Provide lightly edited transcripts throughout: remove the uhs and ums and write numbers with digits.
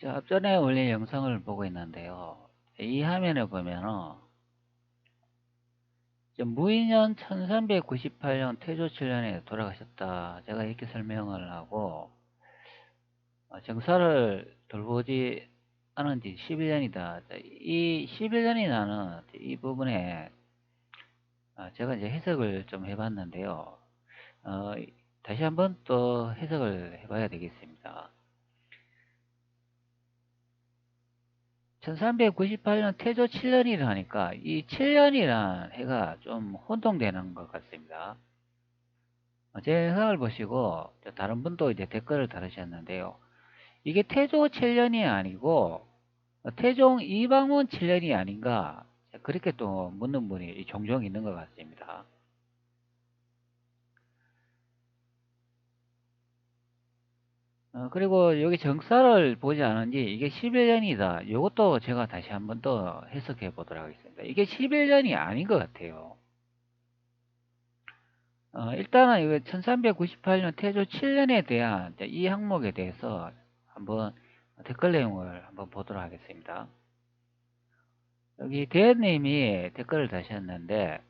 앞전에 올린 영상을 보고 있는데요. 이 화면에 보면은 무인년 1398년 태조 7년에 돌아가셨다. 제가 이렇게 설명을 하고 정사를 돌보지 않은 지 11년이다. 이 11년이라는 이 부분에 제가 이제 해석을 좀 해봤는데요. 어, 다시 한번 또 해석을 해봐야 되겠습니다. 1398년 태조 7년이라 하니까 이 7년이란 해가 좀 혼동되는 것 같습니다. 제 영상을 보시고 다른 분도 이제 댓글을 달으셨는데요. 이게 태조 7년이 아니고 태종 이방원 7년이 아닌가, 그렇게 또 묻는 분이 종종 있는 것 같습니다. 그리고 여기 정사를 보지 않은지 이게 11년이다. 이것도 제가 다시 한번 더 해석해 보도록 하겠습니다. 이게 11년이 아닌 것 같아요. 일단은 이거 1398년 태조 7년에 대한 이 항목에 대해서 한번 댓글 내용을 한번 보도록 하겠습니다. 여기 대현님이 댓글을 다셨는데,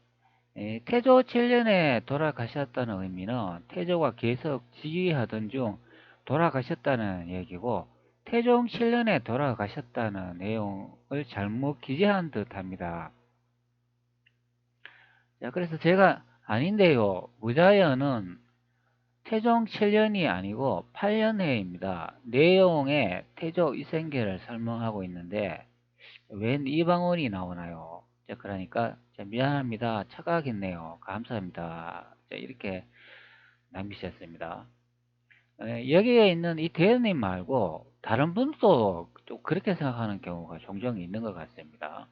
태조 7년에 돌아가셨다는 의미는 태조가 계속 지휘하던 중 돌아가셨다는 얘기고, 태종 7년에 돌아가셨다는 내용을 잘못 기재한 듯 합니다. 자, 그래서 제가 아닌데요. 무자연은 태종 7년이 아니고 8년해입니다. 내용에 태조 이생계를 설명하고 있는데 웬 이방원이 나오나요? 자, 그러니까 미안합니다. 착각했네요. 감사합니다. 자, 이렇게 남기셨습니다. 여기에 있는 이 대현님 말고 다른 분도 좀 그렇게 생각하는 경우가 종종 있는 것 같습니다.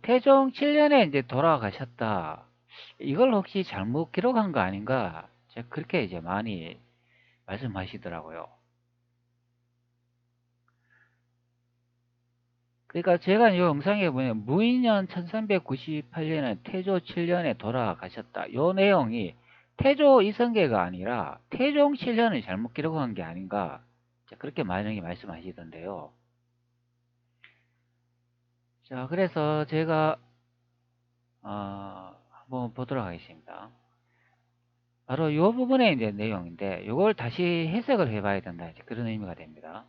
태종 7년에 이제 돌아가셨다. 이걸 혹시 잘못 기록한 거 아닌가? 제가 그렇게 이제 많이 말씀하시더라고요. 그러니까 제가 이 영상에 보면 무인년 1398년에 태조 7년에 돌아가셨다. 이 내용이 태조 이성계가 아니라 태종 7년을 잘못 기록한 게 아닌가? 그렇게 많이 말씀하시던데요. 자, 그래서 제가 한번 보도록 하겠습니다. 바로 이 부분의 이제 내용인데, 이걸 다시 해석을 해봐야 된다. 그런 의미가 됩니다.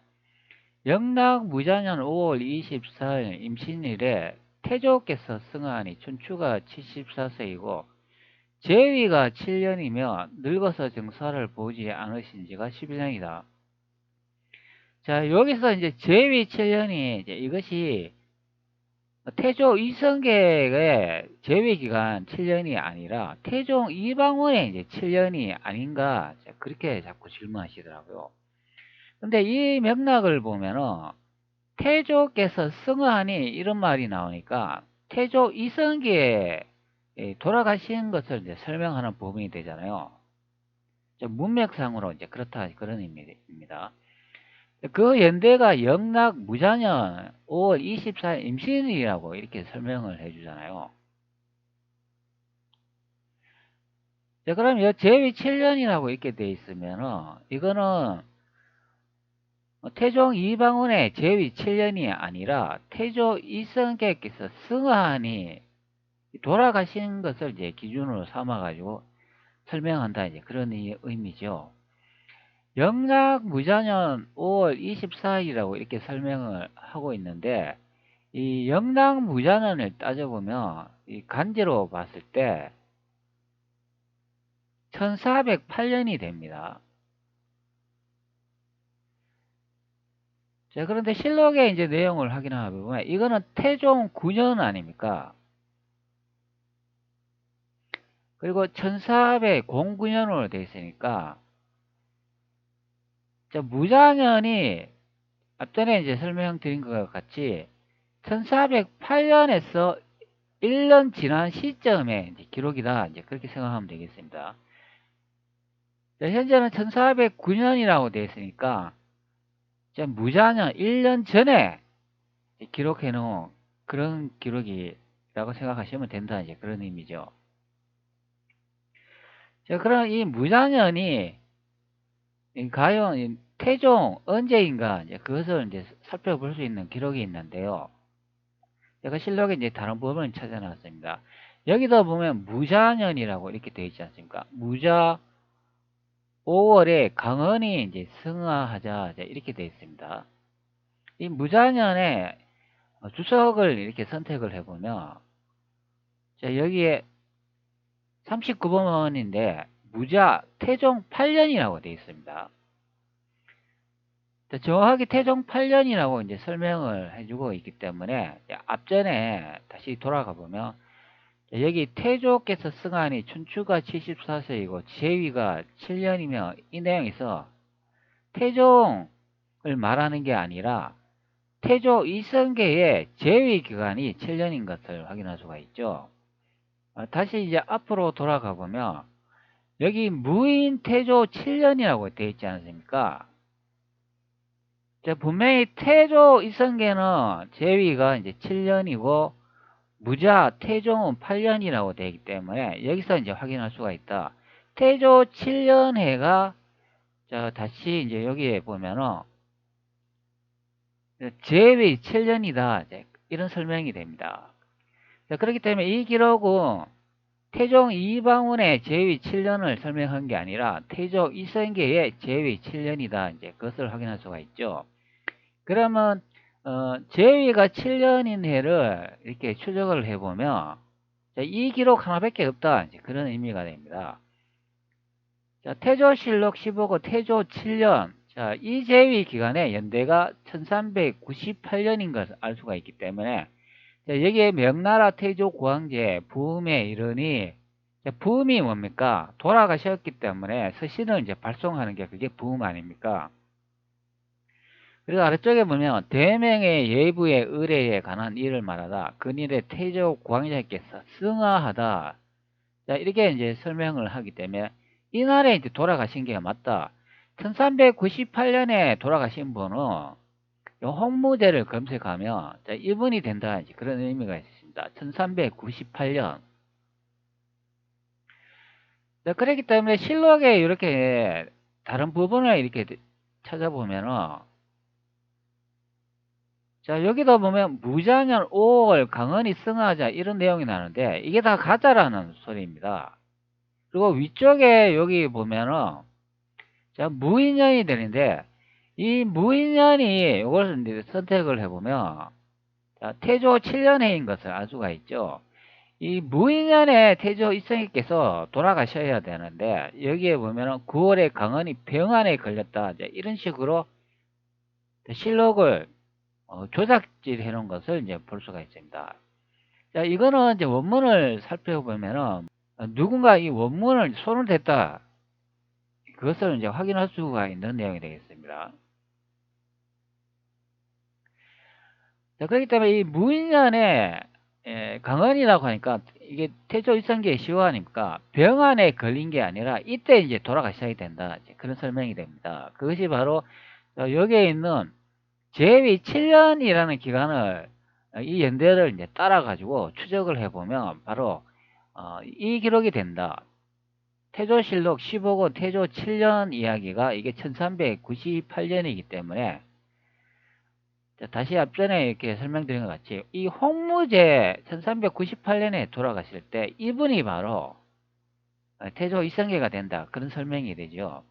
영락 무자년 5월 24일 임신일에 태조께서 승하하니 춘추가 74세이고 제위가 7년이며 늙어서 정사를 보지 않으신 지가 11년이다. 자, 여기서 이제 제위 7년이 이제 이것이 태조 이성계의 제위 기간 7년이 아니라 태종 이방원의 이제 7년이 아닌가, 그렇게 자꾸 질문하시더라고요. 근데 이 맥락을 보면은 태조께서 승하하니 이런 말이 나오니까 태조 이성계에 돌아가신 것을 이제 설명하는 부분이 되잖아요. 문맥상으로 이제 그렇다, 그런 의미입니다. 그 연대가 영락 무자년 5월 24일 임신이라고 이렇게 설명을 해주잖아요. 자, 그럼 이 제위 7년이라고 이렇게 돼 있으면은 이거는 태종 이방원의 제위 7년이 아니라 태조 이성계께서 승하하니 돌아가신 것을 이제 기준으로 삼아 가지고 설명한다, 이제 그런 의미죠. 영락 무자년 5월 24일이라고 이렇게 설명을 하고 있는데, 이 영락 무자년을 따져보면 이 간제로 봤을 때 1408년이 됩니다. 자, 그런데 실록의 이제 내용을 확인해 보면 이거는 태종 9년 아닙니까? 그리고 1409년으로 되어 있으니까, 자, 무자년이 앞전에 이제 설명드린 것과 같이 1408년에서 1년 지난 시점에 이제 기록이다, 이제 그렇게 생각하면 되겠습니다. 자, 현재는 1409년이라고 되어 있으니까 무자년 1년 전에 기록해 놓은 그런 기록이라고 생각하시면 된다, 이제 그런 의미죠. 자, 그럼 이 무자년이 과연 태종 언제인가 이제 그것을 이제 살펴볼 수 있는 기록이 있는데요. 제가 실록에 이제 다른 부분을 찾아놨습니다. 여기도 보면 무자년이라고 이렇게 되어 있지 않습니까? 무자 5월에 강헌이 이제 승하하자 이렇게 되어 있습니다. 이 무자년에 주석을 이렇게 선택을 해보면 자 여기에 39번인데 무자 태종 8년이라고 되어 있습니다. 정확하게 태종 8년이라고 이제 설명을 해주고 있기 때문에 앞전에 다시 돌아가 보면 여기 태조께서 승하니 춘추가 74세이고 제위가 7년이며 이 내용에서 태종을 말하는 게 아니라 태조 이성계의 제위 기간이 7년인 것을 확인할 수가 있죠. 다시 이제 앞으로 돌아가 보면 여기 무인 태조 7년이라고 되어 있지 않습니까? 자, 분명히 태조 이성계는 제위가 이제 7년이고 무자 태종은 8년이라고 되기 때문에 여기서 이제 확인할 수가 있다. 태조 7년해가 자 다시 이제 여기에 보면은 제위 7년이다 이런 설명이 됩니다. 자, 그렇기 때문에 이 기록은 태종 이방원의 제위 7년을 설명한 게 아니라 태조 이성계의 제위 7년이다 이제 그것을 확인할 수가 있죠. 그러면 제위가 7년인 해를 이렇게 추적을 해보면 자, 이 기록 하나밖에 없다 그런 의미가 됩니다. 자, 태조실록 15고 태조 7년 자, 이 제위 기간에 연대가 1398년인 것을 알 수가 있기 때문에 자, 여기에 명나라 태조 고황제 부음에 이르니 자, 부음이 뭡니까? 돌아가셨기 때문에 서신을 이제 발송하는 게 그게 부음 아닙니까? 그리고 아래쪽에 보면 대명의 예부의 의례에 관한 일을 말하다 근일의 태조 고황제께서 승하하다 자 이렇게 이제 설명을 하기 때문에 이날에 이제 돌아가신 게 맞다. 1398년에 돌아가신 분은 홍무제를 검색하면 자, 이분이 된다 이제 그런 의미가 있습니다. 1398년. 자, 그렇기 때문에 실록에 이렇게 다른 부분을 이렇게 찾아보면은 자 여기도 보면 무자년 5월 강헌이 승하자 이런 내용이 나오는데 이게 다 가짜라는 소리입니다. 그리고 위쪽에 여기 보면은 자 무인년이 되는데 이 무인년이 이것을 이제 선택을 해보면 자, 태조 7년해인 것을 알 수가 있죠. 이 무인년에 태조 이성희께서 돌아가셔야 되는데 여기에 보면은 9월에 강헌이 병환에 걸렸다 이제 이런 식으로 실록을 조작질 해놓은 것을 이제 볼 수가 있습니다. 자, 이거는 이제 원문을 살펴보면은 누군가 이 원문을 손을 댔다. 그것을 이제 확인할 수가 있는 내용이 되겠습니다. 자, 그렇기 때문에 이 무인년에 강헌이라고 하니까 이게 태조 이성계의 시호하니까 병안에 걸린 게 아니라 이때 이제 돌아가셔야 된다. 그런 설명이 됩니다. 그것이 바로 여기에 있는 제위 7년이라는 기간을 이 연대를 이제 따라 가지고 추적을 해보면 바로 이 기록이 된다. 태조실록 15고 태조 7년 이야기가 이게 1398년이기 때문에 다시 앞전에 이렇게 설명드린 것 같이 이 홍무제 1398년에 돌아가실 때 이분이 바로 태조 이성계가 된다. 그런 설명이 되죠.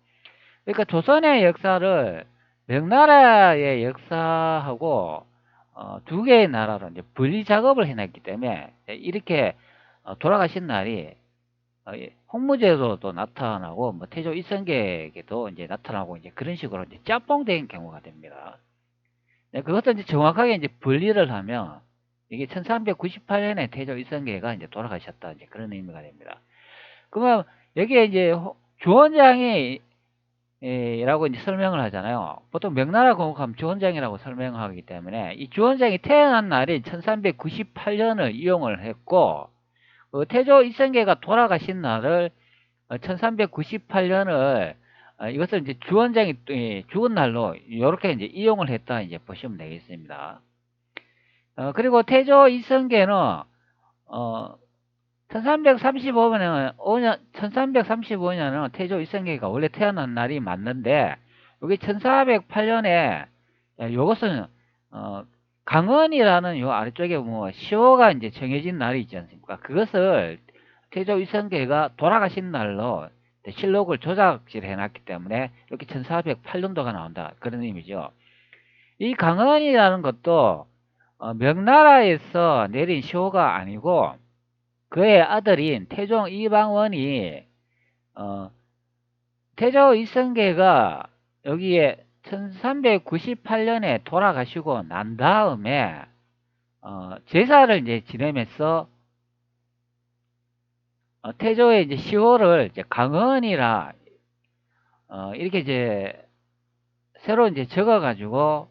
그러니까 조선의 역사를 명나라의 역사하고 두 개의 나라로 이제 분리 작업을 해놨기 때문에 이렇게 돌아가신 날이 홍무제로도 나타나고 뭐 태조 이성계에게도 이제 나타나고 이제 그런 식으로 이제 짬뽕된 경우가 됩니다. 네, 그것도 이제 정확하게 이제 분리를 하면 이게 1398년에 태조 이성계가 이제 돌아가셨다 이제 그런 의미가 됩니다. 그러면 여기에 이제 주원장이 라고 이제 설명을 하잖아요. 보통 명나라 건국하면 주원장이라고 설명하기 때문에 이 주원장이 태어난 날이 1398년을 이용을 했고 태조 이성계가 돌아가신 날을 1398년을 이것을 이제 주원장이 죽은 날로 이렇게 이제 이용을 했다 이제 보시면 되겠습니다. 그리고 태조 이성계는 1335년은 태조 이성계가 원래 태어난 날이 맞는데 여기 1408년에 요것은 강헌이라는 요 아래쪽에 뭐 시호가 이제 정해진 날이 있지 않습니까? 그것을 태조 이성계가 돌아가신 날로 실록을 조작질 해놨기 때문에 이렇게 1408년도가 나온다. 그런 의미죠. 이 강헌이라는 것도 명나라에서 내린 시호가 아니고 그의 아들인 태종 이방원이 태조 이성계가 여기에 1398년에 돌아가시고 난 다음에 제사를 이제 지내면서 태조의 이제 시호를 이제 강헌이라 이렇게 이제 새로 이제 적어가지고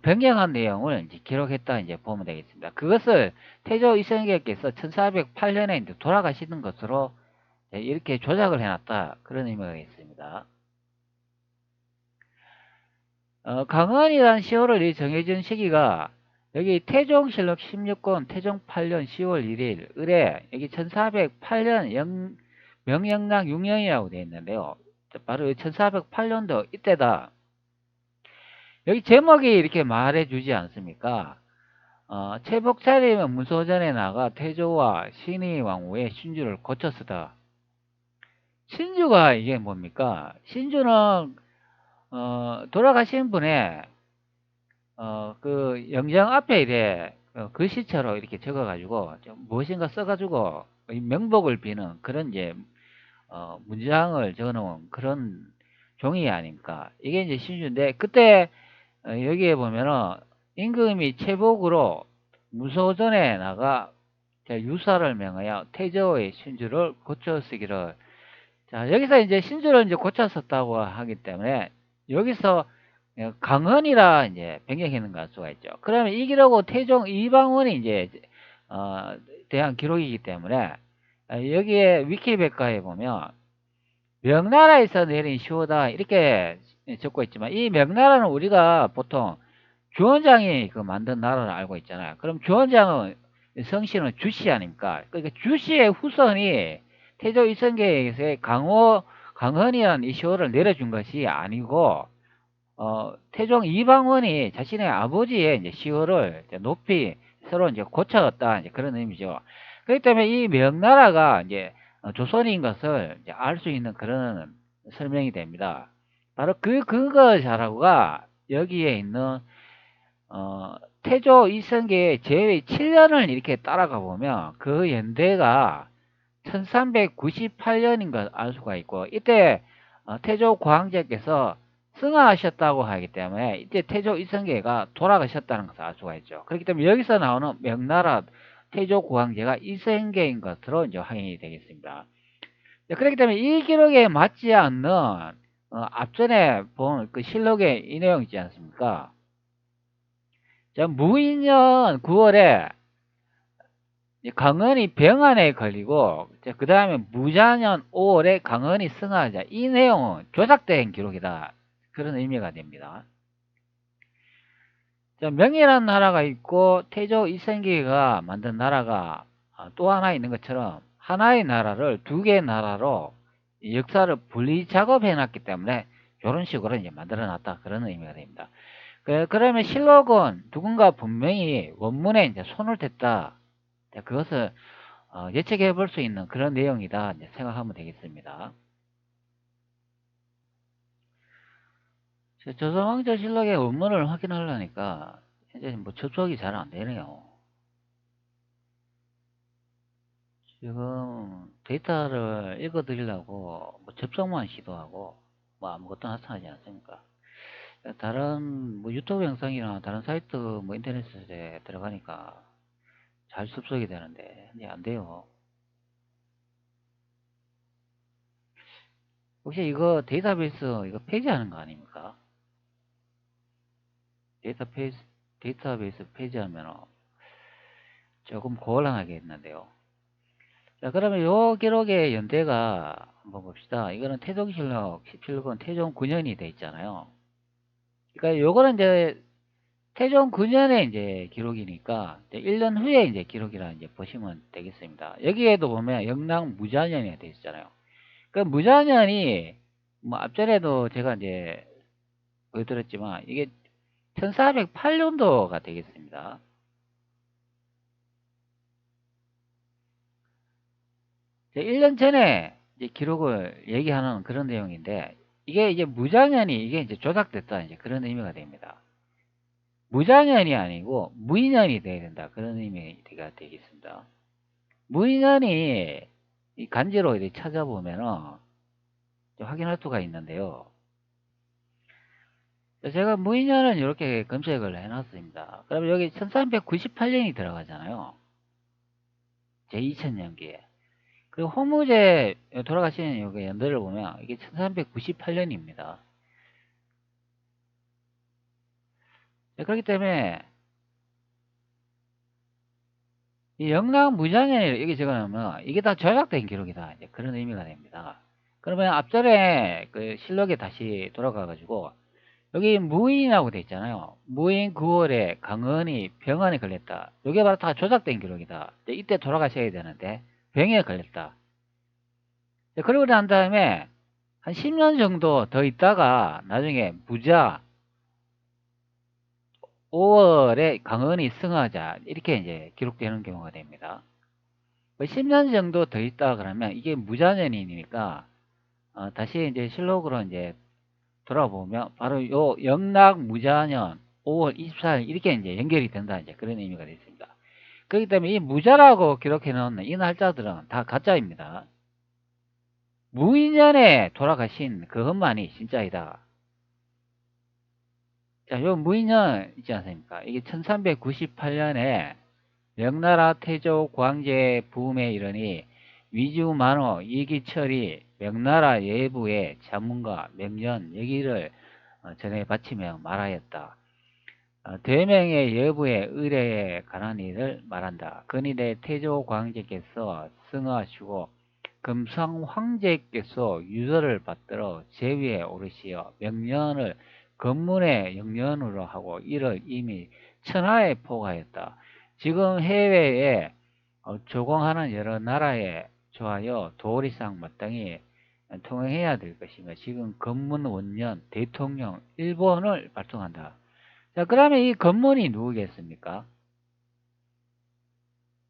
변경한 내용을 이제 기록했다 이제 보면 되겠습니다. 그것을 태조 이성계께서 1408년에 이제 돌아가시는 것으로 이렇게 조작을 해놨다 그런 의미가 있습니다. 강헌이라는 시호를 정해진 시기가 여기 태종실록 16권 태종 8년 10월 1일 을에 여기 1408년 명영랑 6년이라고 되어 있는데요. 바로 1408년도 이때다. 여기 제목이 이렇게 말해주지 않습니까? 채복차림은 무소전에 나가 태조와 신의 왕후의 신주를 고쳤으다. 신주가 이게 뭡니까? 신주는 돌아가신 분의 그 영정 앞에 이래 글씨체로 이렇게 적어가지고 무엇인가 써가지고 명복을 비는 그런 이제 문장을 적어놓은 그런 종이 아닙니까? 이게 이제 신주인데 그때 여기에 보면은 임금이 채복으로 무소전에 나가 유사를 명하여 태조의 신주를 고쳐 쓰기를. 자, 여기서 이제 신주를 이제 고쳤었다고 하기 때문에 여기서 강헌이라 이제 변경했는 걸 알 수가 있죠. 그러면 이 기록은 태종 이방원이 이제 대한 기록이기 때문에 여기에 위키백과에 보면 명나라에서 내린 시호다 이렇게 적고 있지만 이 명나라는 우리가 보통 주원장이 그 만든 나라를 알고 있잖아요. 그럼 주원장은 성씨는 주씨 아닙니까? 그러니까 주씨의 후손이 태조 이성계에서의 강헌이라는 이 시호를 내려준 것이 아니고 태종 이방원이 자신의 아버지의 이제 시호를 이제 높이 서로 이제 고쳐왔다 이제 그런 의미죠. 그렇기 때문에 이 명나라가 이제 조선인 것을 알 수 있는 그런 설명이 됩니다. 바로 그 근거 자료가 여기에 있는 태조 이성계의 제위 7년을 이렇게 따라가 보면 그 연대가 1398년인 걸 알 수가 있고 이때 태조 광제께서 승하하셨다고 하기 때문에 이때 태조 이성계가 돌아가셨다는 것을 알 수가 있죠. 그렇기 때문에 여기서 나오는 명나라 태조 광제가 이성계인 것으로 이제 확인이 되겠습니다. 그렇기 때문에 이 기록에 맞지 않는 앞전에 본 그 실록의 이 내용 있지 않습니까? 무인년 9월에 강헌이 병안에 걸리고 그 다음에 무자년 5월에 강헌이 승하하자. 이 내용은 조작된 기록이다. 그런 의미가 됩니다. 명이라는 나라가 있고 태조 이성계가 만든 나라가 또 하나 있는 것처럼 하나의 나라를 두 개의 나라로 역사를 분리 작업해 놨기 때문에 이런 식으로 이제 만들어 놨다. 그런 의미가 됩니다. 그러면 실록은 누군가 분명히 원문에 이제 손을 댔다. 그것을 예측해 볼 수 있는 그런 내용이다 생각하면 되겠습니다. 조선왕조실록의 원문을 확인하려니까 현재 뭐 접속이 잘 안 되네요. 지금 데이터를 읽어 드리려고 뭐 접속만 시도하고 뭐 아무것도 나타나지 않습니까? 다른 뭐 유튜브 영상이나 다른 사이트 뭐 인터넷에 들어가니까 잘 접속이 되는데 이제 안 돼요. 혹시 이거 데이터베이스 이거 폐지하는 거 아닙니까? 데이터베이스 폐지하면 조금 곤란하겠는데요. 자, 그러면 요 기록의 연대가 한번 봅시다. 이거는 태종실록 17권 태종 9년이 돼 있잖아요. 그러니까 요거는 이제 태종 9년에 이제 기록이니까 이제 1년 후에 이제 기록이라 이제 보시면 되겠습니다. 여기에도 보면 영랑 무자년이 돼 있잖아요. 그 무자년이 뭐 앞전에도 제가 이제 보여드렸지만 이게 1408년도가 되겠습니다. 제 1년 전에 이제 기록을 얘기하는 그런 내용인데, 이게 이제 무장현이 이게 이제 조작됐다, 이제 그런 의미가 됩니다. 무장현이 아니고 무인현이 돼야 된다, 그런 의미가 되겠습니다. 무인현이 이 간지로 이렇게 찾아보면은 확인할 수가 있는데요. 제가 무인현은 이렇게 검색을 해놨습니다. 그러면 여기 1398년이 들어가잖아요. 제 2000년기에. 그리고 허무제 돌아가시는 여기 연도를 보면 이게 1398년입니다. 그렇기 때문에 이 영락 무장에 여기 적어놓으면 이게 다 조작된 기록이다, 이제 그런 의미가 됩니다. 그러면 앞전에 그 실록에 다시 돌아가 가지고 여기 무인이라고 돼 있잖아요. 무인 9월에 강은이 병원에 걸렸다. 이게 바로 다 조작된 기록이다. 이때 돌아가셔야 되는데 병에 걸렸다. 그러고 난 다음에 한 10년 정도 더 있다가 나중에 무자 5월에 강은이 승하자, 이렇게 이제 기록되는 경우가 됩니다. 10년 정도 더 있다 그러면 이게 무자년이니까 다시 이제 실록으로 이제 돌아보면 바로 요 영락 무자년 5월 24일 이렇게 이제 연결이 된다, 이제 그런 의미가 되겠습니다. 그렇기 때문에 이 무자라고 기록해 놓은 이 날짜들은 다 가짜입니다. 무인년에 돌아가신 그것만이 진짜이다. 자, 요 무인년 있지 않습니까? 이게 1398년에 명나라 태조 광제 부음에 이르니 위주 만호 이기철이 명나라 예부의 자문과 명년 여기를 전해 바치며 말하였다. 대명의 여부의 의뢰에 관한 일을 말한다. 근이래 태조 광제께서 승하시고 금상 황제께서 유서를 받들어 제위에 오르시어 명년을 건문의 영년으로 하고 이를 이미 천하에 포가했다. 지금 해외에 조공하는 여러 나라에 좋아요 도리상 마땅히 통행해야 될 것이며 지금 건문 원년 대통령 일본을 발송한다. 자, 그러면 이 건문이 누구겠습니까?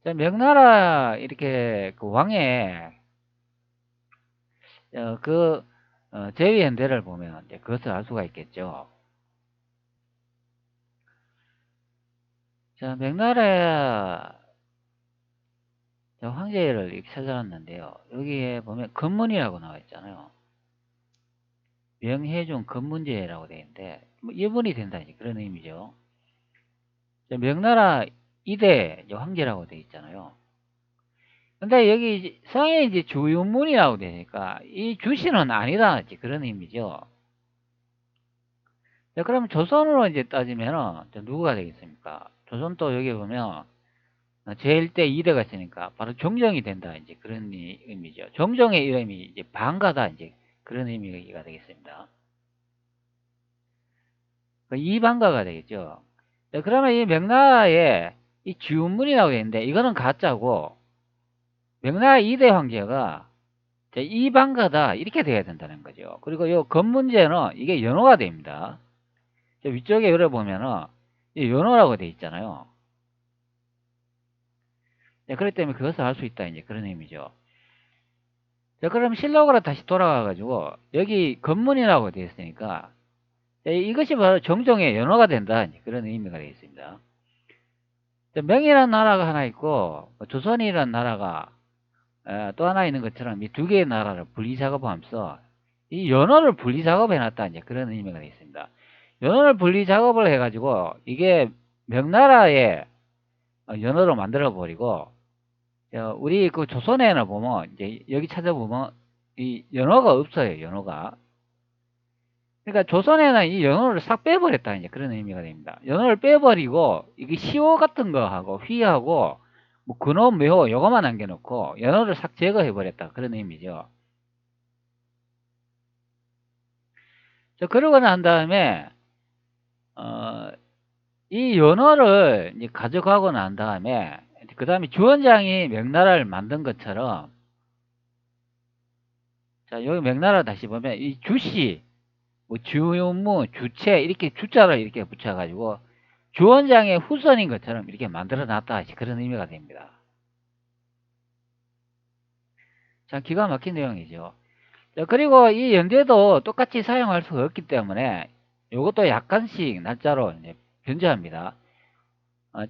자, 명나라 이렇게 그 왕의 그 제위현대를 보면 이제 그것을 알 수가 있겠죠. 자, 명나라 황제를 이렇게 찾아놨는데요. 여기에 보면 건문이라고 나와 있잖아요. 명혜종 건문제라고 되어 있는데 뭐 이분이 된다, 그런 의미죠. 자, 명나라 2대 황제라고 되어 있잖아요. 근데 여기 성에 이제 주윤문이라고 되니까 이 주씨는 아니다, 그런 의미죠. 자, 그럼 조선으로 이제 따지면은 누구가 되겠습니까? 조선 또 여기 보면 제1대 2대가 있으니까 바로 종정이 된다, 이제 그런 의미죠. 종정의 이름이 이제 방가다, 이제 그런 의미가 되겠습니다. 이방가가 되겠죠. 자, 그러면 이 명나라에 이 주문이라고 되는데 이거는 가짜고 명나라 2대 황제가 이방가다, 이렇게 돼야 된다는 거죠. 그리고 이 건문제는 이게 연호가 됩니다. 위쪽에 열어보면은 연호라고 돼 있잖아요. 네, 그렇기 때문에 그것을 알 수 있다, 이제 그런 의미죠. 자, 그럼 실록으로 다시 돌아가가지고 여기 건문이라고 되어 있으니까 이것이 바로 정종의 연호가 된다, 이제 그런 의미가 되겠습니다. 명이라는 나라가 하나 있고 조선이라는 나라가 또 하나 있는 것처럼 이 두 개의 나라를 분리작업하면서 이 연호를 분리작업해놨다, 이제 그런 의미가 되겠습니다. 연호를 분리작업을 해가지고 이게 명나라의 연호로 만들어버리고 우리 그 조선에는 보면 이제 여기 찾아보면 이 연호가 없어요, 연호가. 그러니까 조선에는 이 연호를 싹 빼버렸다, 이제 그런 의미가 됩니다. 연호를 빼버리고 이게 시호 같은 거 하고 휘하고 뭐 근호 묘호 요거만 남겨놓고 연호를 싹 제거해버렸다, 그런 의미죠. 자, 그러고 난 다음에 이 연호를 이제 가져가고 난 다음에 그 다음에 주원장이 명나라를 만든 것처럼, 자, 여기 명나라 다시 보면 이 주씨 뭐 주무, 주체 이렇게 주자를 이렇게 붙여가지고 주원장의 후손인 것처럼 이렇게 만들어 놨다. 그런 의미가 됩니다. 참 기가 막힌 내용이죠. 자, 그리고 이 연대도 똑같이 사용할 수가 없기 때문에 이것도 약간씩 날짜로 이제 변제합니다.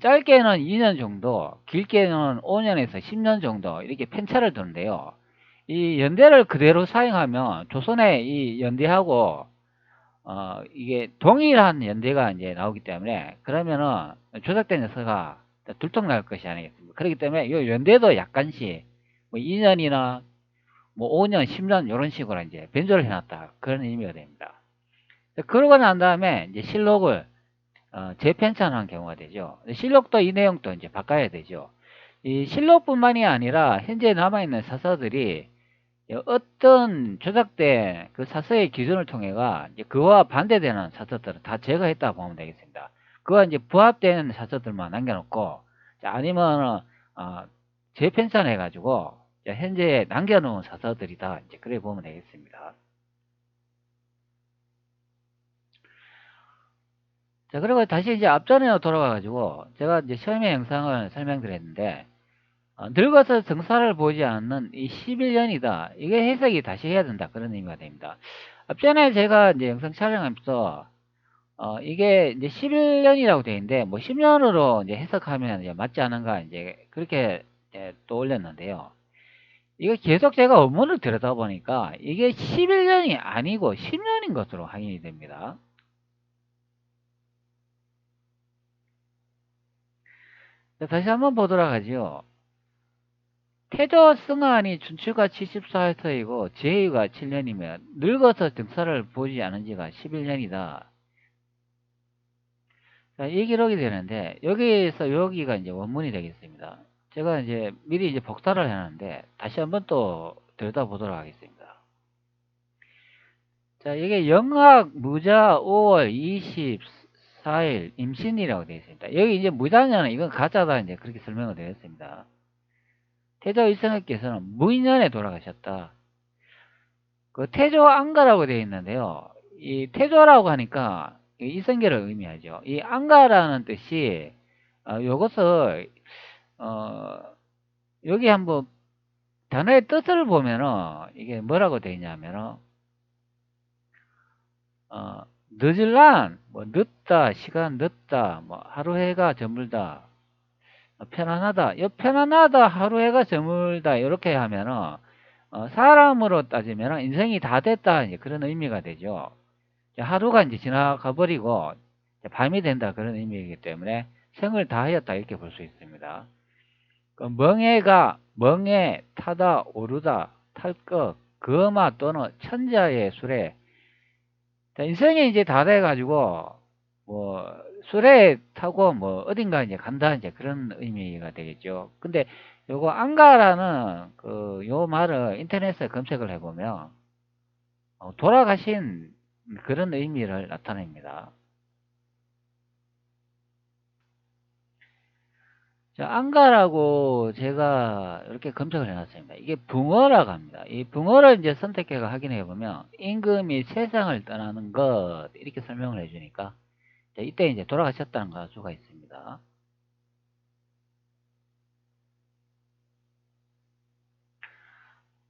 짧게는 2년 정도, 길게는 5년에서 10년 정도 이렇게 편차를 두는데요. 이 연대를 그대로 사용하면 조선의 이 연대하고 이게 동일한 연대가 이제 나오기 때문에 그러면은 조작된 녀석가 들통날 것이 아니겠습니까? 그렇기 때문에 이 연대도 약간씩 뭐 2년이나 뭐 5년, 10년 이런 식으로 이제 변조를 해놨다. 그런 의미가 됩니다. 그러고 난 다음에 이제 실록을 재편찬한 경우가 되죠. 실록도 이 내용도 이제 바꿔야 되죠. 이 실록뿐만이 아니라 현재 남아있는 사서들이 어떤 조작된 그 사서의 기준을 통해가 이제 그와 반대되는 사서들은 다 제거했다 보면 되겠습니다. 그와 이제 부합되는 사서들만 남겨놓고, 아니면 재편찬해가지고 현재 남겨놓은 사서들이다. 이제 그래 보면 되겠습니다. 자, 그리고 다시 이제 앞전에 돌아가가지고 제가 이제 처음에 영상을 설명드렸는데, 늙어서 정사를 보지 않는 이 11년이다. 이게 해석이 다시 해야 된다. 그런 의미가 됩니다. 앞전에 제가 이제 영상 촬영하면서, 이게 이제 11년이라고 되어 있는데, 뭐 10년으로 이제 해석하면 이제 맞지 않은가, 이제 그렇게 이제 또 올렸는데요. 이거 계속 제가 원문을 들여다보니까 이게 11년이 아니고 10년인 것으로 확인이 됩니다. 다시 한번 보도록 하죠. 태조 승한이 준추가 74회서이고 제의가 7년이면 늙어서 등사를 보지 않은 지가 11년이다. 자, 이 기록이 되는데 여기에서 여기가 이제 원문이 되겠습니다. 제가 이제 미리 이제 복사를 해놨는데 다시 한번 또 들여다보도록 하겠습니다. 자, 이게 영학 무자 5월 24일 임신이라고 되어 있습니다. 여기 이제 무자냐는 이건 가짜다 이제 그렇게 설명을 드렸습니다. 태조 일성께서는 무인년에 돌아가셨다. 그 태조 안가라고 되어 있는데요. 이 태조라고 하니까 이성계를 의미하죠. 이 안가라는 뜻이 요것을 여기 한번 단어의 뜻을 보면은 이게 뭐라고 되어 있냐면은 늦을란 뭐 늦다 시간 늦다 뭐 하루 해가 저물다 편안하다 이 편안하다 하루 해가 저물다 이렇게 하면은 사람으로 따지면 인생이 다 됐다 이제 그런 의미가 되죠. 하루가 이제 지나가 버리고 밤이 된다 그런 의미이기 때문에 생을 다하였다 이렇게 볼 수 있습니다. 그 멍해가 멍해 타다 오르다 탈것 거마 또는 천자의 수레 인생이 이제 다 돼가지고 뭐 수레 타고 뭐 어딘가 이제 간다 이제 그런 의미가 되겠죠. 근데 요거 안가라는 그 요 말을 인터넷에 검색을 해보면 돌아가신 그런 의미를 나타냅니다. 자, 안가라고 제가 이렇게 검색을 해놨습니다. 이게 붕어라고 합니다. 이 붕어를 이제 선택해서 확인해 보면 임금이 세상을 떠나는 것 이렇게 설명을 해주니까 이때 이제 돌아가셨다는 걸 알 수가 있습니다.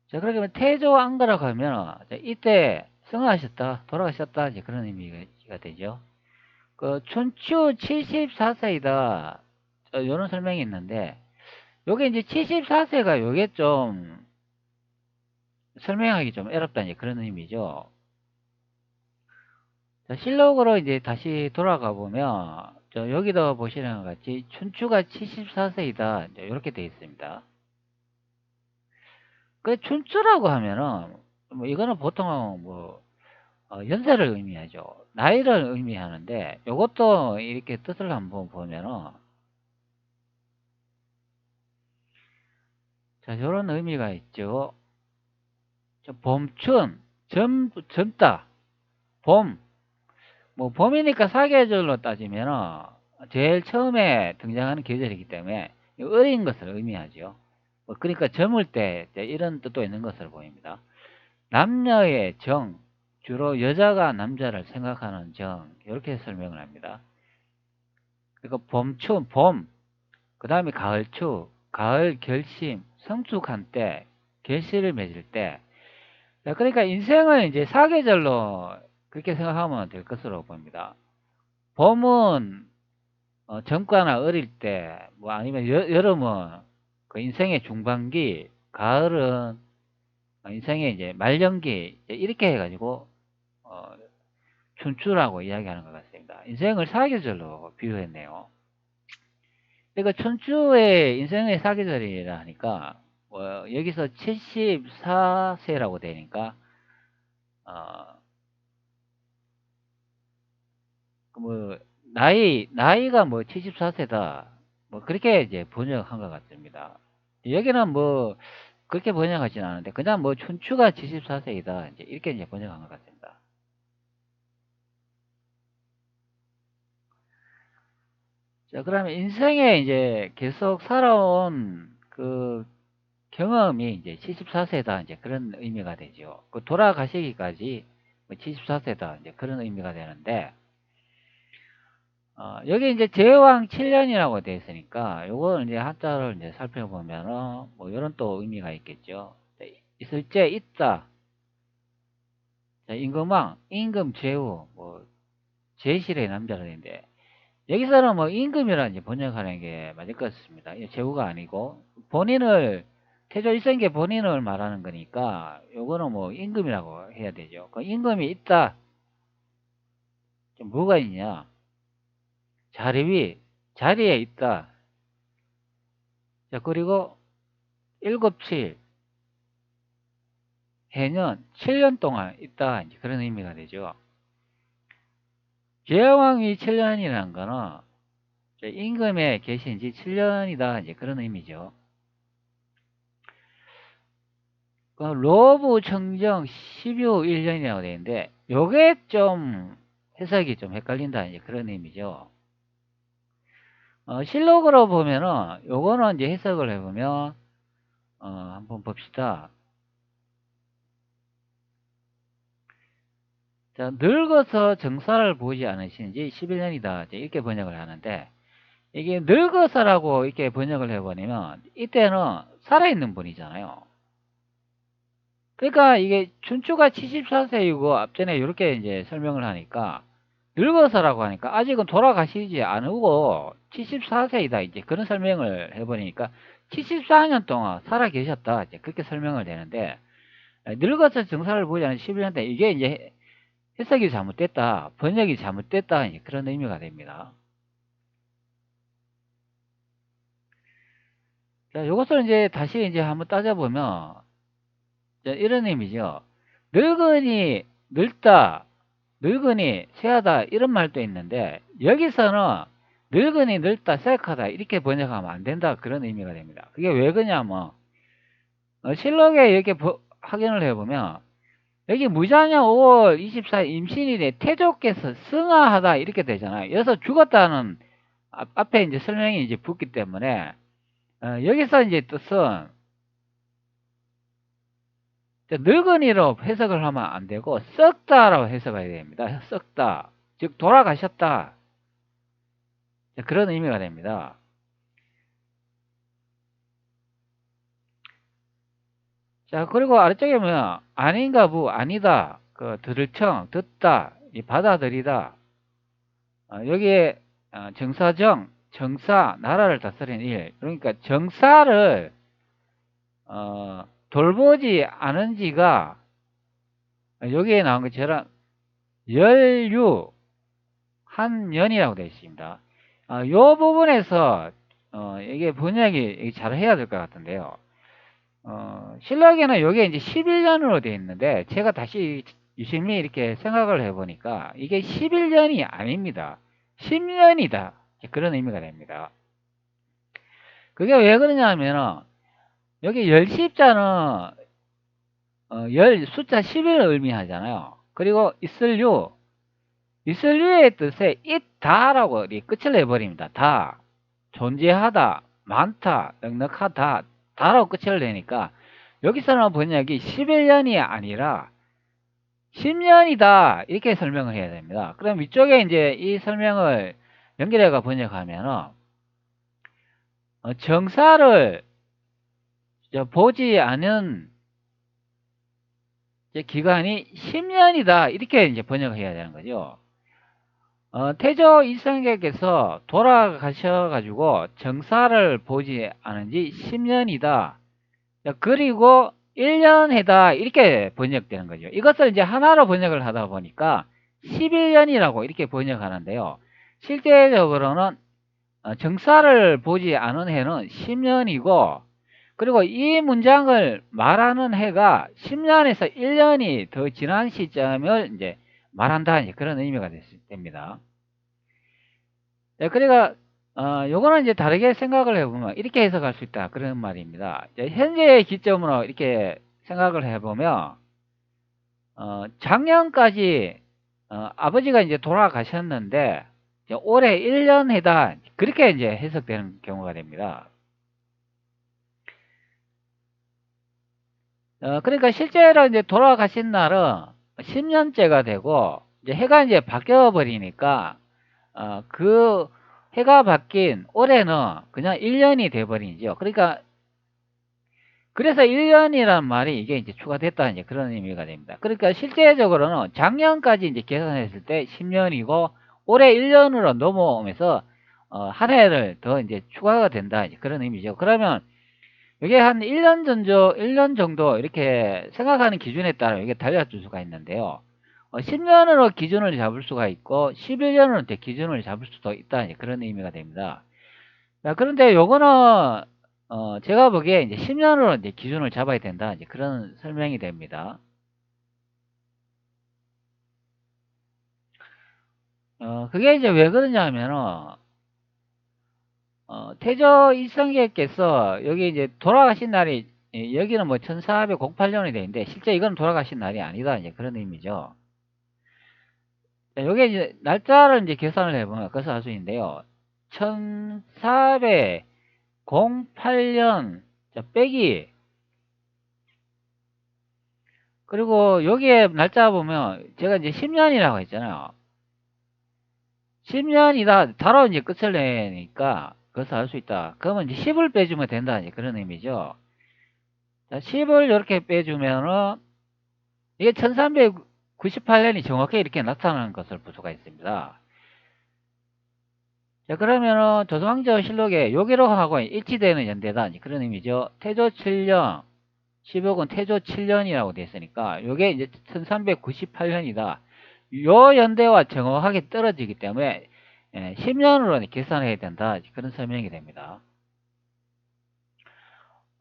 자, 그러면 태조 안가라고 하면 이때 승하하셨다, 돌아가셨다 이제 그런 의미가 되죠. 그 춘추 74세이다 이런 설명이 있는데 요게 이제 74세가 요게 좀 설명하기 좀 어렵다 이제 그런 의미죠. 자, 실록으로 이제 다시 돌아가 보면 여기도 보시는 것 같이 춘추가 74세이다 이렇게 되어 있습니다. 그 춘추라고 하면은 뭐 이거는 보통 뭐 연세를 의미하죠. 나이를 의미하는데 이것도 이렇게 뜻을 한번 보면은 자 이런 의미가 있죠. 봄춘 젊다 봄 뭐 봄이니까 사계절로 따지면은 제일 처음에 등장하는 계절이기 때문에 어린 것을 의미하죠. 뭐 그러니까 젊을 때 이런 뜻도 있는 것으로 보입니다. 남녀의 정, 주로 여자가 남자를 생각하는 정, 이렇게 설명을 합니다. 그리고 봄추, 봄, 그 다음에 가을추, 가을 결심, 성숙한 때, 결실을 맺을 때. 그러니까 인생을 이제 사계절로 그렇게 생각하면 될 것으로 봅니다. 봄은 젊거나 어릴 때, 뭐 아니면 여름은 그 인생의 중반기, 가을은 인생의 이제 말년기, 이렇게 해가지고 어, 춘추라고 이야기하는 것 같습니다. 인생을 사계절로 비유했네요. 그러니까 춘추의 인생의 사계절이라 하니까 여기서 74세라고 되니까 어, 뭐 나이가 뭐 74세다 뭐 그렇게 이제 번역한 것 같습니다. 여기는 뭐 그렇게 번역하지는 않은데 그냥 뭐 춘추가 74세이다 이제 이렇게 이제 번역한 것 같습니다. 자, 그러면 인생에 이제 계속 살아온 그 경험이 이제 74세다 이제 그런 의미가 되죠. 그 돌아가시기까지 74세다 이제 그런 의미가 되는데 여기 이제 제왕 7년이라고 되어 있으니까 요걸 이제 한자를 이제 살펴보면은 뭐 이런 또 의미가 있겠죠. 있을제 있다. 자, 임금왕, 임금 제후, 뭐 제실의 남자인데 여기서는 뭐 임금이라 이제 번역하는 게 맞을 것 같습니다. 제후가 아니고 본인을 태조 일성계 본인을 말하는 거니까 요거는 뭐 임금이라고 해야 되죠. 그 임금이 있다. 뭐가 있냐? 자리 위 자리에 있다. 자, 그리고 일곱칠 해년 7년 동안 있다. 이제 그런 의미가 되죠. 제왕이 7년이라는 거는 임금에 계신 지 7년이다. 이제 그런 의미죠. 그 로부 청정 12호 1년이라고 되어 있는데 요게 좀 해석이 좀 헷갈린다. 이제 그런 의미죠. 실록으로 보면은 요거는 이제 해석을 해보면 한번 봅시다. 자, 늙어서 정사를 보지 않으신지 11년이다. 이렇게 번역을 하는데 이게 늙어서라고 이렇게 번역을 해버리면 이때는 살아있는 분이잖아요. 그러니까 이게 춘추가 74세이고 앞전에 이렇게 이제 설명을 하니까 늙어서라고 하니까 아직은 돌아가시지 않으고 74세이다 이제 그런 설명을 해버리니까 74년 동안 살아 계셨다 이제 그렇게 설명을 되는데 늙어서 정사를 보지 않은 11년 때 이게 이제 해석이 잘못됐다 번역이 잘못됐다 이제 그런 의미가 됩니다. 자, 이것을 이제 다시 이제 한번 따져보면 자, 이런 의미죠. 늙은이 늙다 늙은이 쇠하다 이런 말도 있는데 여기서는 늙은이 늙다 쇠하다 이렇게 번역하면 안 된다 그런 의미가 됩니다. 그게 왜 그러냐면 실록에 이렇게 확인을 해보면 여기 무자년 5월 24일 임신일에 태조께서 승하하다 이렇게 되잖아요. 여기서 죽었다는 앞에 이제 설명이 이제 붙기 때문에 여기서 이제 뜻은 늙은이로 해석을 하면 안 되고 썩다라고 해석해야 됩니다. 썩다 즉 돌아가셨다 그런 의미가 됩니다. 자, 그리고 아래쪽에 보면 아닌가 부 아니다 그 들을청 듣다 이 받아들이다 여기에 정사정 정사 나라를 다스리는 일 그러니까 정사를 돌보지 않은 지가 여기에 나온 것처럼 열유 한 년이라고 되어 있습니다. 이 부분에서 이게 번역이 잘 해야 될 것 같은데요. 신라기에는 여기에 이제 11년으로 되어 있는데 제가 다시 유심히 이렇게 생각을 해보니까 이게 11년이 아닙니다. 10년이다. 그런 의미가 됩니다. 그게 왜 그러냐 하면은 여기 열십자는 열 숫자 10을 의미하잖아요. 그리고 있을유의 뜻에 있다라고 끝을 내버립니다. 다 존재하다 많다 넉넉하다 다라고 끝을 내니까 여기서는 번역이 11년이 아니라 10년이다. 이렇게 설명을 해야 됩니다. 그럼 위쪽에 이제 이 설명을 연결해가 번역하면은, 정사를 보지 않은 기간이 10년이다. 이렇게 이제 번역을 해야 되는 거죠. 태조 이성계께서 돌아가셔가지고 정사를 보지 않은 지 10년이다. 그리고 1년 해다. 이렇게 번역되는 거죠. 이것을 이제 하나로 번역을 하다 보니까 11년이라고 이렇게 번역하는데요. 실제적으로는 정사를 보지 않은 해는 10년이고, 그리고 이 문장을 말하는 해가 10년에서 1년이 더 지난 시점을 이제 말한다. 이제 그런 의미가 됩니다. 네, 그러니까, 요거는 이제 다르게 생각을 해보면 이렇게 해석할 수 있다. 그런 말입니다. 현재의 기점으로 이렇게 생각을 해보면, 작년까지, 아버지가 이제 돌아가셨는데, 이제 올해 1년 해다. 그렇게 이제 해석되는 경우가 됩니다. 그러니까 실제로 이제 돌아가신 날은 10년째가 되고, 이제 해가 이제 바뀌어 버리니까, 그 해가 바뀐 올해는 그냥 1년이 돼 버리죠. 그러니까, 그래서 1년이란 말이 이게 이제 추가됐다, 이제 그런 의미가 됩니다. 그러니까 실제적으로는 작년까지 이제 계산했을 때 10년이고, 올해 1년으로 넘어오면서, 한 해를 더 이제 추가가 된다, 이제 그런 의미죠. 그러면, 이게 한 1년 정도 이렇게 생각하는 기준에 따라 이게 달라질 수가 있는데요. 10년으로 기준을 잡을 수가 있고, 11년으로 기준을 잡을 수도 있다, 이제 그런 의미가 됩니다. 자, 그런데 요거는, 제가 보기에 이제 10년으로 이제 기준을 잡아야 된다, 이제 그런 설명이 됩니다. 그게 이제 왜 그러냐면은, 태조 일성계께서 여기 이제 돌아가신 날이, 여기는 뭐 1408년이 되는데 실제 이건 돌아가신 날이 아니다, 이제 그런 의미죠. 자, 요게 이제 날짜를 이제 계산을 해보면 그것을 알 수 있는데요. 1408년 빼기, 그리고 여기에 날짜 보면 제가 이제 10년이라고 했잖아요. 10년이다. 바로 이제 끝을 내니까 그것을 알 수 있다. 그러면 이제 10을 빼주면 된다, 이제 그런 의미죠. 자, 10을 이렇게 빼주면은 이게 1398년이 정확히 이렇게 나타나는 것을 볼 수가 있습니다. 자, 그러면은 조선왕조실록에 요기록하고 일치되는 연대다, 그런 의미죠. 태조 7년, 10억은 태조 7년이라고 되어 있으니까 요게 이제 1398년이다. 요 연대와 정확하게 떨어지기 때문에 10년으로 계산해야 된다, 그런 설명이 됩니다.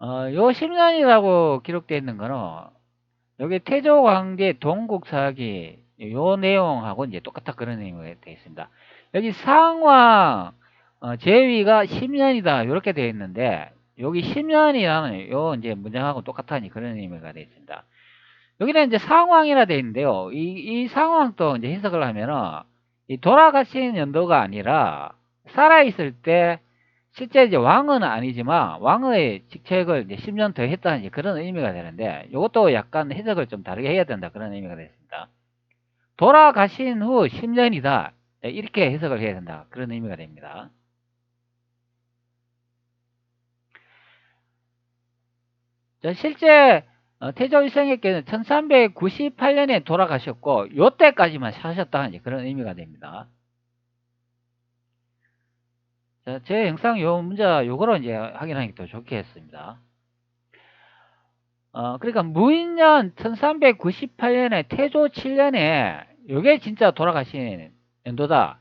요 10년이라고 기록되어 있는 거는 여기 태조광제 동국사기 요 내용하고 이제 똑같다, 그런 의미가 되어 있습니다. 여기 상왕 제위가 10년이다 이렇게 되어 있는데 여기 10년이라는 요 이제 문장하고 똑같다니 그런 의미가 되어 있습니다. 여기는 이제 상왕이라 되어 있는데요. 이 상왕도 이제 해석을 하면은 이 돌아가신 연도가 아니라 살아있을 때 실제 이제 왕은 아니지만 왕의 직책을 이제 10년 더 했다는 이제 그런 의미가 되는데 이것도 약간 해석을 좀 다르게 해야 된다, 그런 의미가 됐습니다. 돌아가신 후 10년이다. 이렇게 해석을 해야 된다, 그런 의미가 됩니다. 자, 실제 태조 일성님께는 1398년에 돌아가셨고 요때까지만 사셨다, 이제 그런 의미가 됩니다. 자, 제 영상 요 문자 요거로 이제 확인하기 더 좋게 했습니다. 그러니까 무인년 1398년에 태조 7년에 요게 진짜 돌아가신 연도다.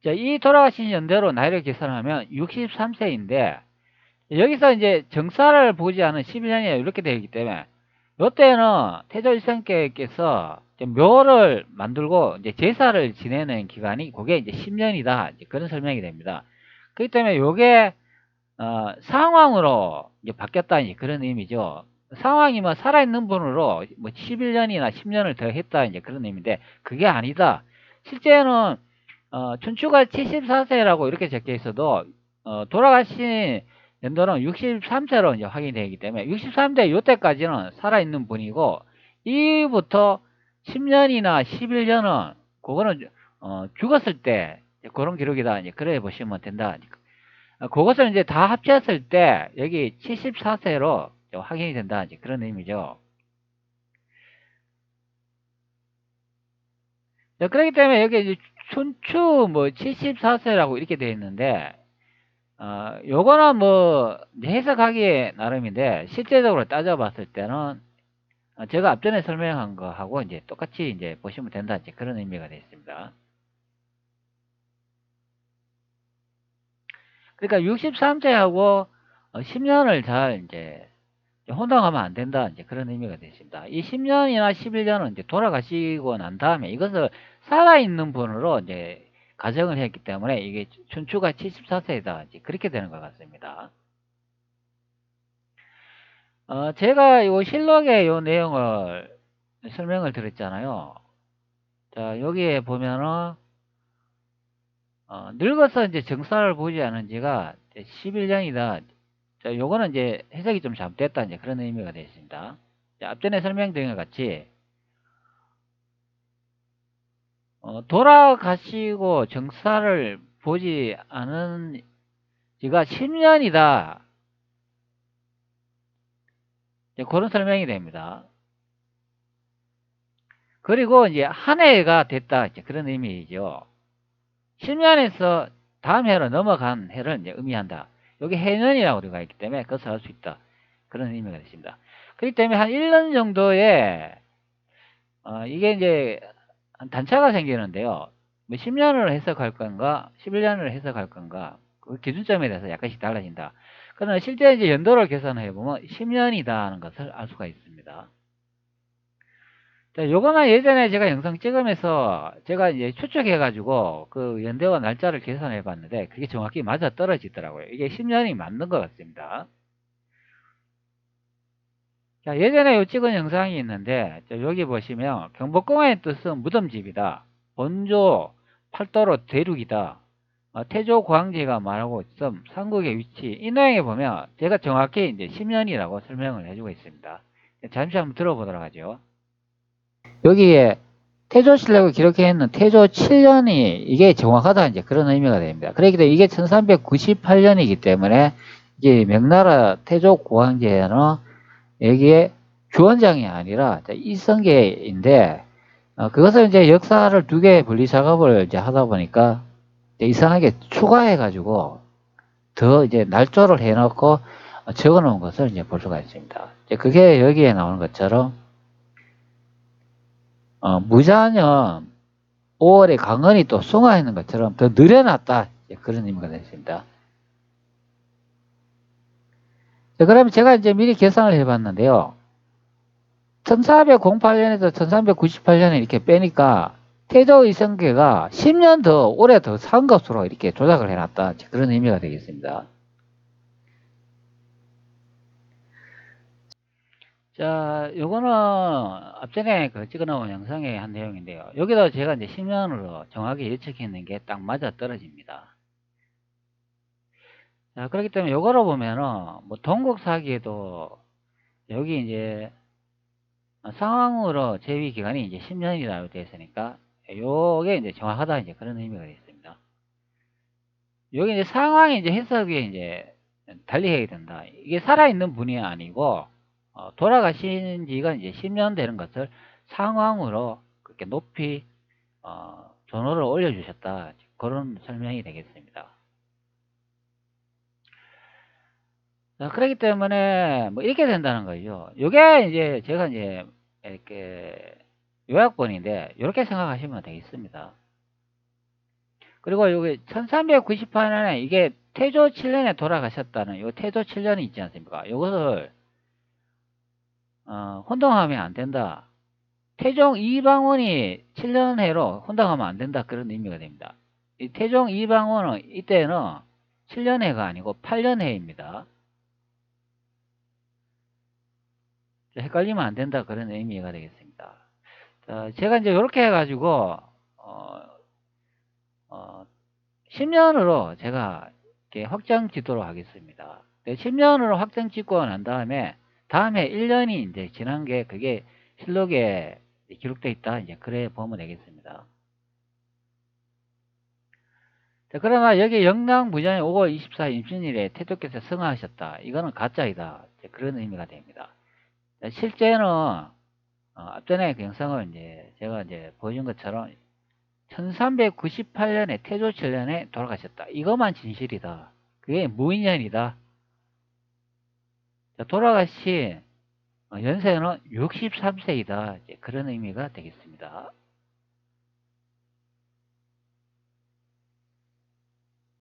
자, 이 돌아가신 연도로 나이를 계산하면 63세인데 여기서 이제 정사를 보지 않은 11년이 이렇게 되어 있기 때문에 요때는 태조 일성께서 묘를 만들고 이제 제사를 지내는 기간이 그게 이제 10년이다. 이제 그런 설명이 됩니다. 그렇기 때문에 요게 상황으로 이제 바뀌었다, 이제 그런 의미죠. 상황이 뭐 살아있는 분으로 뭐 11년이나 10년을 더 했다, 이제 그런 의미인데 그게 아니다. 실제는 춘추가 74세라고 이렇게 적혀 있어도 돌아가신 연도는 63세로 이제 확인되기 때문에 63세 요때까지는 살아있는 분이고 이후부터 10년이나 11년은 그거는 죽었을 때 그런 기록이다. 이제 그래 보시면 된다. 그것을 이제 다 합쳤을 때 여기 74세로 확인이 된다. 이제 그런 의미죠. 자, 그렇기 때문에 여기 이제 춘추 뭐 74세라고 이렇게 되어 있는데 요거는 뭐 해석하기에 나름인데 실제적으로 따져봤을 때는 제가 앞전에 설명한 거하고 이제 똑같이 이제 보시면 된다. 이제 그런 의미가 되어 있습니다. 그러니까 63세하고 10년을 잘 이제 혼동하면 안 된다. 이제 그런 의미가 되십니다. 이 10년이나 11년은 이제 돌아가시고 난 다음에 이것을 살아있는 분으로 이제 가정을 했기 때문에 이게 춘추가 74세이다. 이제 그렇게 되는 것 같습니다. 제가 요 실록의 요 내용을 설명을 드렸잖아요. 자, 여기에 보면은, 늙어서 이제 정사를 보지 않은 지가 11년이다. 자, 요거는 이제 해석이 좀 잘못됐다. 이제 그런 의미가 되겠습니다. 자, 앞전에 설명드린 것 같이, 돌아가시고 정사를 보지 않은 지가 10년이다. 그런 설명이 됩니다. 그리고 이제 한 해가 됐다. 이제 그런 의미이죠. 10년에서 다음 해로 넘어간 해를 이제 의미한다. 여기 해년이라고 우리가 있기 때문에 그것을 할 수 있다. 그런 의미가 있습니다. 그렇기 때문에 한 1년 정도에, 이게 이제 단차가 생기는데요. 뭐 10년으로 해석할 건가, 11년으로 해석할 건가, 그 기준점에 대해서 약간씩 달라진다. 그러나 실제 이제 연도를 계산해 보면 10년이다 하는 것을 알 수가 있습니다. 자, 요거는 예전에 제가 영상 찍으면서 제가 이제 추측해가지고 그 연대와 날짜를 계산해 봤는데 그게 정확히 맞아 떨어지더라고요. 이게 10년이 맞는 것 같습니다. 자, 예전에 요 찍은 영상이 있는데 여기 보시면 경복궁의 뜻은 무덤집이다. 본조 팔도로 대륙이다. 태조 광제가 말하고 있음 삼국의 위치 이 내용에 보면 제가 정확히 이제 10년이라고 설명을 해주고 있습니다. 잠시 한번 들어보도록 하죠. 여기에 태조실록을 기록해 있는 태조 7년이 이게 정확하다 이제 그런 의미가 됩니다. 그렇기 때문에 이게 1398년이기 때문에 이게 명나라 태조 고황제는 여기에 주원장이 아니라 이성계인데 그것을 이제 역사를 두 개의 분리 작업을 이제 하다 보니까 이상하게 추가해 가지고 더 이제 날조를 해 놓고 적어 놓은 것을 이제 볼 수가 있습니다. 그게 여기에 나오는 것처럼 무자년 5월에 강원이 또 숭화하는 것처럼 더 늘어났다. 그런 의미가 되겠습니다. 자, 그러면 제가 이제 미리 계산을 해봤는데요. 1408년에서 1398년에 이렇게 빼니까 태조 이성계가 10년 더 오래 더 산 것으로 이렇게 조작을 해놨다. 그런 의미가 되겠습니다. 자, 요거는 앞전에 그 찍어놓은 영상의 한 내용인데요. 여기다 제가 이제 10년으로 정확히 예측했는 게 딱 맞아 떨어집니다. 자, 그렇기 때문에 요거로 보면은 뭐 동국 사기에도 여기 이제 상황으로 제위 기간이 이제 10년이라고 되어 있으니까 요게 이제 정확하다 이제 그런 의미가 있습니다. 여기 이제 상황이 이제 해석이 이제 달리 해야 된다. 이게 살아있는 분이 아니고 돌아가신 지가 이제 10년 되는 것을 상황으로 그렇게 높이 전호를 올려주셨다. 그런 설명이 되겠습니다. 자, 그렇기 때문에 뭐 이렇게 된다는 거죠. 요게 이제 제가 이제 이렇게 요약본인데 이렇게 생각하시면 되겠습니다. 그리고 여기 1398년에 이게 태조 7년에 돌아가셨다는 요 태조 7년이 있지 않습니까? 요것을 혼동하면 안 된다. 태종 이방원이 7년 해로 혼동하면 안 된다. 그런 의미가 됩니다. 이 태종 이방원은 이때는 7년 해가 아니고 8년 해입니다. 헷갈리면 안 된다. 그런 의미가 되겠습니다. 자, 제가 이제 이렇게 해가지고 10년으로 제가 이렇게 확정 짓도록 하겠습니다. 10년으로 확정 짓고 난 다음에 1년이 이제 지난 게 그게 실록에 기록되어 있다. 이제 그래 보면 되겠습니다. 자, 그러나 여기 영랑부전이 5월 24일 임신일에 태조께서 승하하셨다. 이거는 가짜이다. 그런 의미가 됩니다. 자, 실제는 앞전에 그 영상을 이제 제가 이제 보여준 것처럼 1398년에 태조 7년에 돌아가셨다. 이것만 진실이다. 그게 무인연이다. 자, 돌아가신 연세는 63세이다. 그런 의미가 되겠습니다.